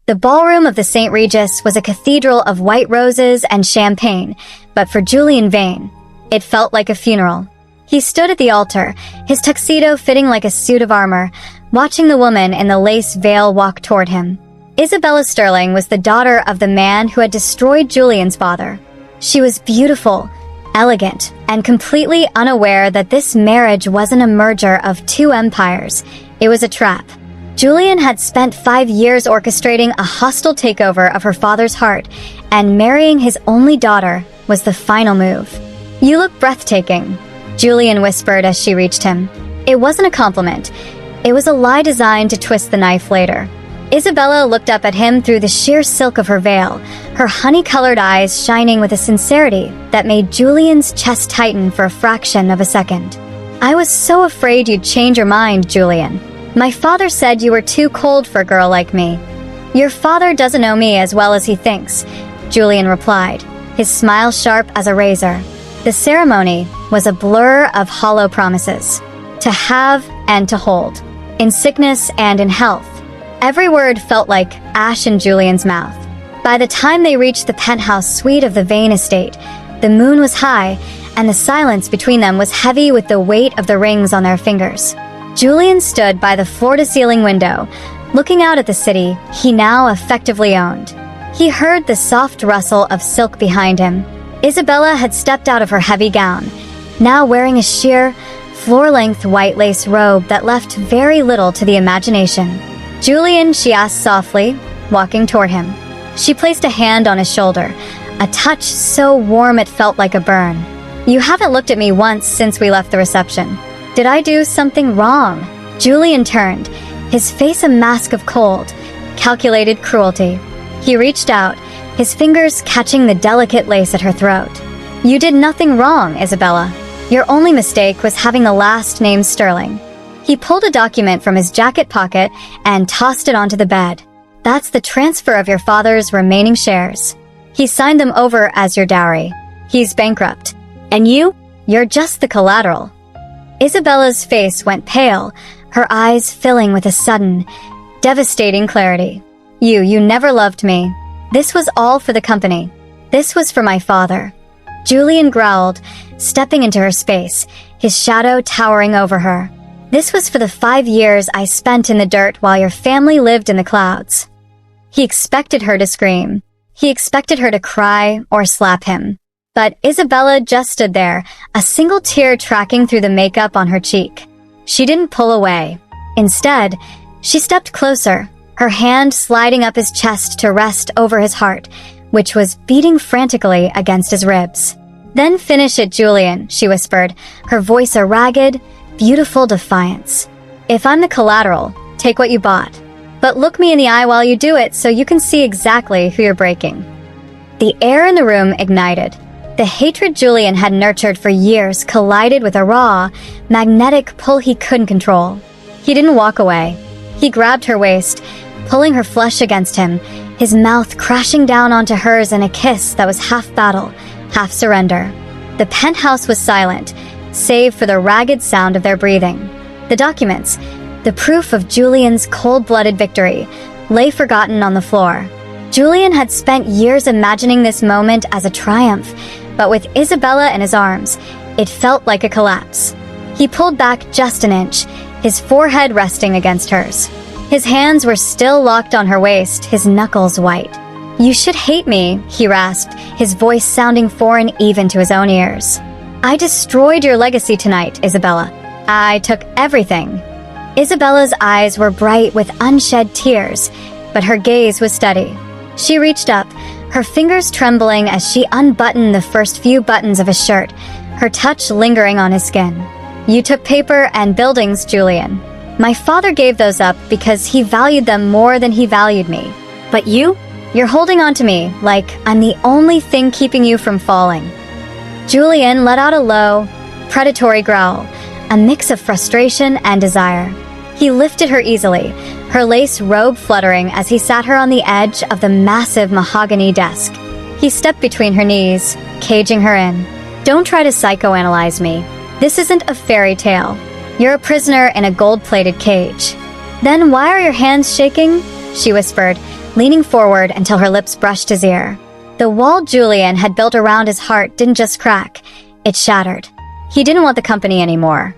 The ballroom of the St. Regis was a cathedral of white roses and champagne, but for Julian Vane, it felt like a funeral. He stood at the altar, his tuxedo fitting like a suit of armor, watching the woman in the lace veil walk toward him. Isabella Sterling was the daughter of the man who had destroyed Julian's father. She was beautiful, elegant, and completely unaware that this marriage wasn't a merger of two empires. It was a trap. Julian had spent 5 years orchestrating a hostile takeover of her father's heart, and marrying his only daughter was the final move. "You look breathtaking," Julian whispered as she reached him. It wasn't a compliment. It was a lie designed to twist the knife later. Isabella looked up at him through the sheer silk of her veil, her honey-colored eyes shining with a sincerity that made Julian's chest tighten for a fraction of a second. "I was so afraid you'd change your mind, Julian. My father said you were too cold for a girl like me." "Your father doesn't know me as well as he thinks," Julian replied, his smile sharp as a razor. The ceremony was a blur of hollow promises, to have and to hold, in sickness and in health. Every word felt like ash in Julian's mouth. By the time they reached the penthouse suite of the Vane estate, the moon was high, and the silence between them was heavy with the weight of the rings on their fingers. Julian stood by the floor-to-ceiling window, looking out at the city he now effectively owned. He heard the soft rustle of silk behind him. Isabella had stepped out of her heavy gown, now wearing a sheer, floor-length white lace robe that left very little to the imagination. "Julian," she asked softly, walking toward him. She placed a hand on his shoulder, a touch so warm it felt like a burn. "You haven't looked at me once since we left the reception. Did I do something wrong?" Julian turned, his face a mask of cold, calculated cruelty. He reached out, his fingers catching the delicate lace at her throat. "You did nothing wrong, Isabella. Your only mistake was having the last name Sterling." He pulled a document from his jacket pocket and tossed it onto the bed. "That's the transfer of your father's remaining shares. He signed them over as your dowry. He's bankrupt. And you're just the collateral." Isabella's face went pale, her eyes filling with a sudden, devastating clarity. You never loved me. This was all for the company. This was for my father." Julian growled, stepping into her space, his shadow towering over her. "This was for the 5 years I spent in the dirt while your family lived in the clouds." He expected her to scream. He expected her to cry or slap him. But Isabella just stood there, a single tear tracking through the makeup on her cheek. She didn't pull away. Instead, she stepped closer, her hand sliding up his chest to rest over his heart, which was beating frantically against his ribs. "Then finish it, Julian," she whispered, her voice a ragged, beautiful defiance. "If I'm the collateral, take what you bought. But look me in the eye while you do it so you can see exactly who you're breaking." The air in the room ignited. The hatred Julian had nurtured for years collided with a raw, magnetic pull he couldn't control. He didn't walk away. He grabbed her waist, pulling her flush against him, his mouth crashing down onto hers in a kiss that was half battle, half surrender. The penthouse was silent, save for the ragged sound of their breathing. The documents, the proof of Julian's cold-blooded victory, lay forgotten on the floor. Julian had spent years imagining this moment as a triumph, but with Isabella in his arms, it felt like a collapse. He pulled back just an inch, his forehead resting against hers. His hands were still locked on her waist, his knuckles white. "You should hate me," he rasped, his voice sounding foreign even to his own ears. "I destroyed your legacy tonight, Isabella. I took everything." Isabella's eyes were bright with unshed tears, but her gaze was steady. She reached up, her fingers trembling as she unbuttoned the first few buttons of his shirt, her touch lingering on his skin. "You took paper and buildings, Julian. My father gave those up because he valued them more than he valued me. But you're holding on to me like I'm the only thing keeping you from falling." Julian let out a low, predatory growl, a mix of frustration and desire. He lifted her easily, her lace robe fluttering as he sat her on the edge of the massive mahogany desk. He stepped between her knees, caging her in. "Don't try to psychoanalyze me. This isn't a fairy tale. You're a prisoner in a gold-plated cage." "Then why are your hands shaking?" she whispered, leaning forward until her lips brushed his ear. The wall Julian had built around his heart didn't just crack, it shattered. He didn't want the company anymore.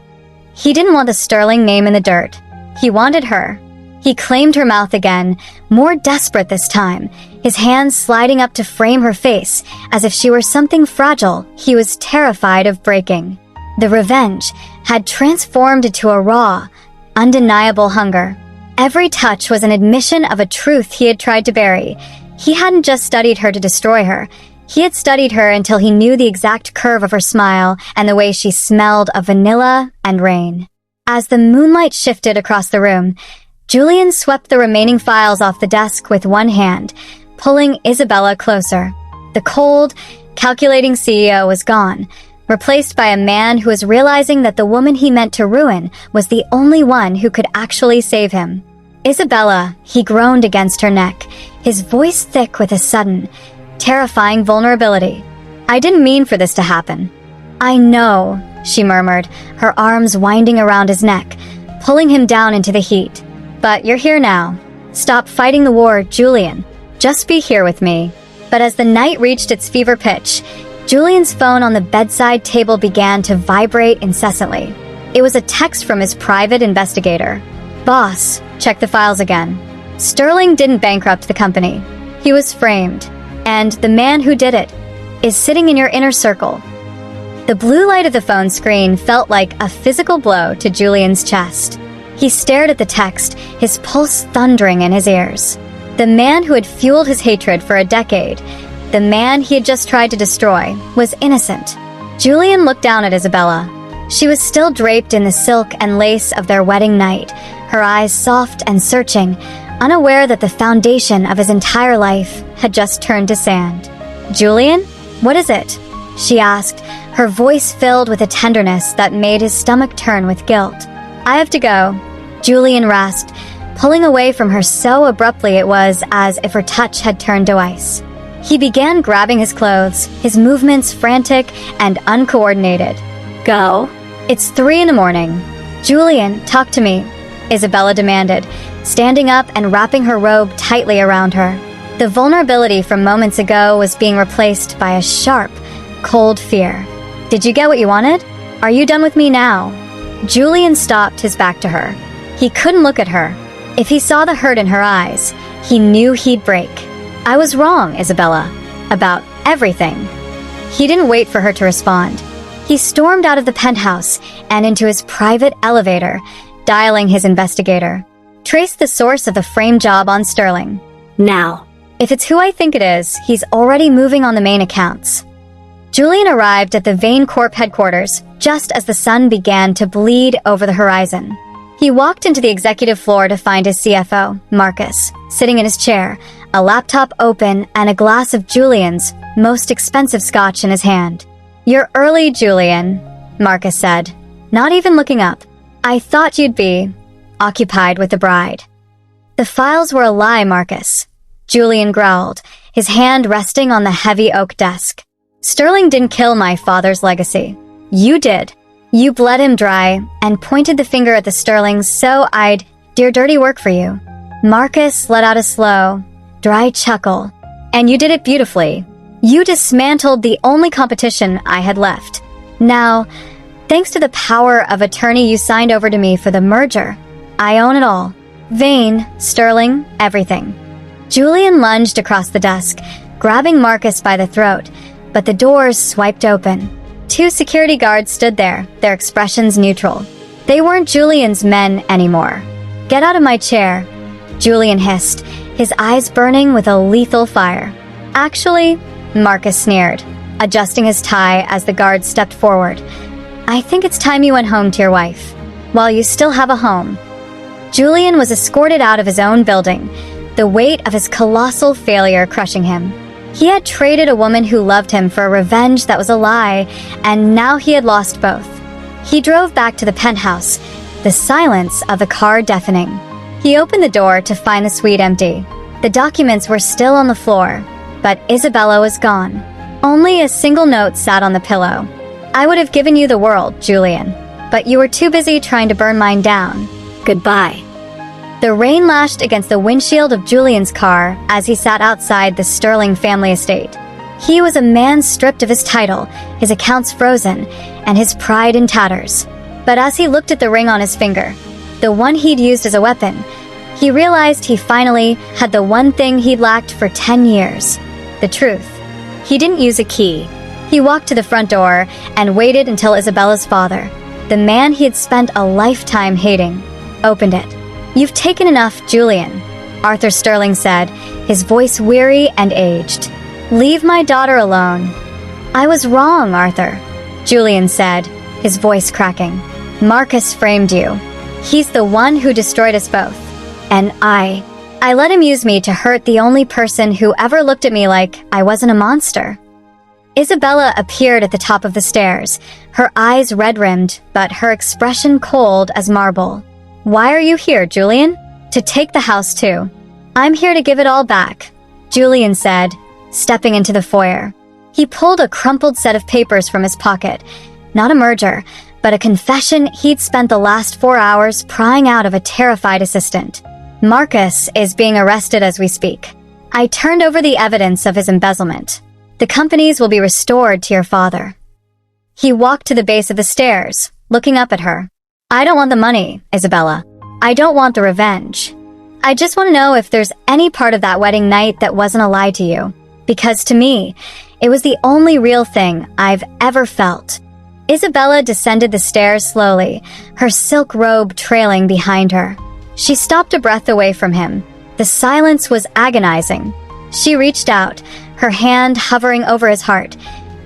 He didn't want the Sterling name in the dirt. He wanted her. He claimed her mouth again, more desperate this time, his hands sliding up to frame her face, as if she were something fragile he was terrified of breaking. The revenge had transformed into a raw, undeniable hunger. Every touch was an admission of a truth he had tried to bury. He hadn't just studied her to destroy her. He had studied her until he knew the exact curve of her smile and the way she smelled of vanilla and rain. As the moonlight shifted across the room, Julian swept the remaining files off the desk with one hand, pulling Isabella closer. The cold, calculating CEO was gone, replaced by a man who was realizing that the woman he meant to ruin was the only one who could actually save him. Isabella, he groaned against her neck, his voice thick with a sudden, terrifying vulnerability. I didn't mean for this to happen. I know, she murmured, her arms winding around his neck, pulling him down into the heat. But you're here now. Stop fighting the war, Julian. Just be here with me. But as the night reached its fever pitch, Julian's phone on the bedside table began to vibrate incessantly. It was a text from his private investigator. Boss, check the files again. Sterling didn't bankrupt the company. He was framed. And the man who did it is sitting in your inner circle. The blue light of the phone screen felt like a physical blow to Julian's chest. He stared at the text, his pulse thundering in his ears. The man who had fueled his hatred for a decade, the man he had just tried to destroy, was innocent. Julian looked down at Isabella. She was still draped in the silk and lace of their wedding night, her eyes soft and searching, unaware that the foundation of his entire life had just turned to sand. Julian, what is it? She asked, her voice filled with a tenderness that made his stomach turn with guilt. I have to go, Julian rasped, pulling away from her so abruptly it was as if her touch had turned to ice. He began grabbing his clothes, his movements frantic and uncoordinated. Go. It's 3 a.m. Julian, talk to me, Isabella demanded, standing up and wrapping her robe tightly around her. The vulnerability from moments ago was being replaced by a sharp, cold fear. Did you get what you wanted? Are you done with me now? Julian stopped, his back to her. He couldn't look at her. If he saw the hurt in her eyes, he knew he'd break. I was wrong, Isabella. About everything. He didn't wait for her to respond. He stormed out of the penthouse and into his private elevator, dialing his investigator. Trace the source of the frame job on Sterling. Now. If it's who I think it is, he's already moving on the main accounts. Julian arrived at the Vane Corp headquarters just as the sun began to bleed over the horizon. He walked into the executive floor to find his CFO, Marcus, sitting in his chair, a laptop open and a glass of Julian's most expensive scotch in his hand. You're early, Julian, Marcus said, not even looking up. I thought you'd be occupied with the bride. The files were a lie, Marcus, Julian growled, his hand resting on the heavy oak desk. Sterling didn't kill my father's legacy. You did. You bled him dry and pointed the finger at the Sterlings so I'd do dirty work for you. Marcus let out a slow, dry chuckle. And you did it beautifully. You dismantled the only competition I had left. Now, thanks to the power of attorney you signed over to me for the merger, I own it all. Vane, Sterling, everything. Julian lunged across the desk, grabbing Marcus by the throat, but the doors swiped open. 2 security guards stood there, their expressions neutral. They weren't Julian's men anymore. Get out of my chair, Julian hissed, his eyes burning with a lethal fire. Actually, Marcus sneered, adjusting his tie as the guards stepped forward. I think it's time you went home to your wife, while you still have a home. Julian was escorted out of his own building, the weight of his colossal failure crushing him. He had traded a woman who loved him for a revenge that was a lie, and now he had lost both. He drove back to the penthouse, the silence of the car deafening. He opened the door to find the suite empty. The documents were still on the floor, but Isabella was gone. Only a single note sat on the pillow. I would have given you the world, Julian, but you were too busy trying to burn mine down. Goodbye. The rain lashed against the windshield of Julian's car as he sat outside the Sterling family estate. He was a man stripped of his title, his accounts frozen, and his pride in tatters. But as he looked at the ring on his finger, the one he'd used as a weapon, he realized he finally had the one thing he'd lacked for 10 years: the truth. He didn't use a key. He walked to the front door and waited until Isabella's father, the man he had spent a lifetime hating, opened it. "You've taken enough, Julian," Arthur Sterling said, his voice weary and aged. "Leave my daughter alone." "I was wrong, Arthur," Julian said, his voice cracking. "Marcus framed you. He's the one who destroyed us both. And I let him use me to hurt the only person who ever looked at me like I wasn't a monster." Isabella appeared at the top of the stairs, her eyes red-rimmed, but her expression cold as marble. "Why are you here, Julian?" "To take the house too. I'm here to give it all back," Julian said, stepping into the foyer. He pulled a crumpled set of papers from his pocket. Not a merger, but a confession he'd spent the last 4 hours prying out of a terrified assistant. "Marcus is being arrested as we speak. I turned over the evidence of his embezzlement. The companies will be restored to your father." He walked to the base of the stairs, looking up at her. "I don't want the money, Isabella. I don't want the revenge. I just want to know if there's any part of that wedding night that wasn't a lie to you. Because to me, it was the only real thing I've ever felt." Isabella descended the stairs slowly, her silk robe trailing behind her. She stopped a breath away from him. The silence was agonizing. She reached out, her hand hovering over his heart,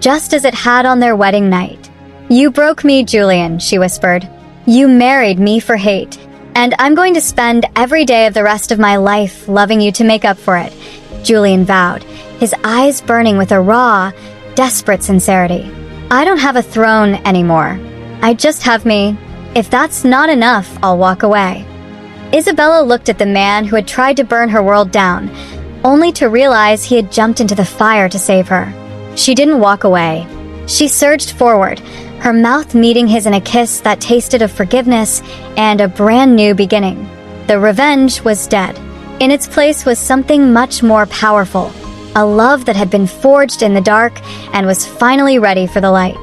just as it had on their wedding night. "You broke me, Julian," she whispered. "You married me for hate. And I'm going to spend every day of the rest of my life loving you to make up for it," Julian vowed, his eyes burning with a raw, desperate sincerity. "I don't have a throne anymore. I just have me. If that's not enough, I'll walk away." Isabella looked at the man who had tried to burn her world down, only to realize he had jumped into the fire to save her. She didn't walk away. She surged forward, her mouth meeting his in a kiss that tasted of forgiveness and a brand new beginning. The revenge was dead. In its place was something much more powerful, a love that had been forged in the dark and was finally ready for the light.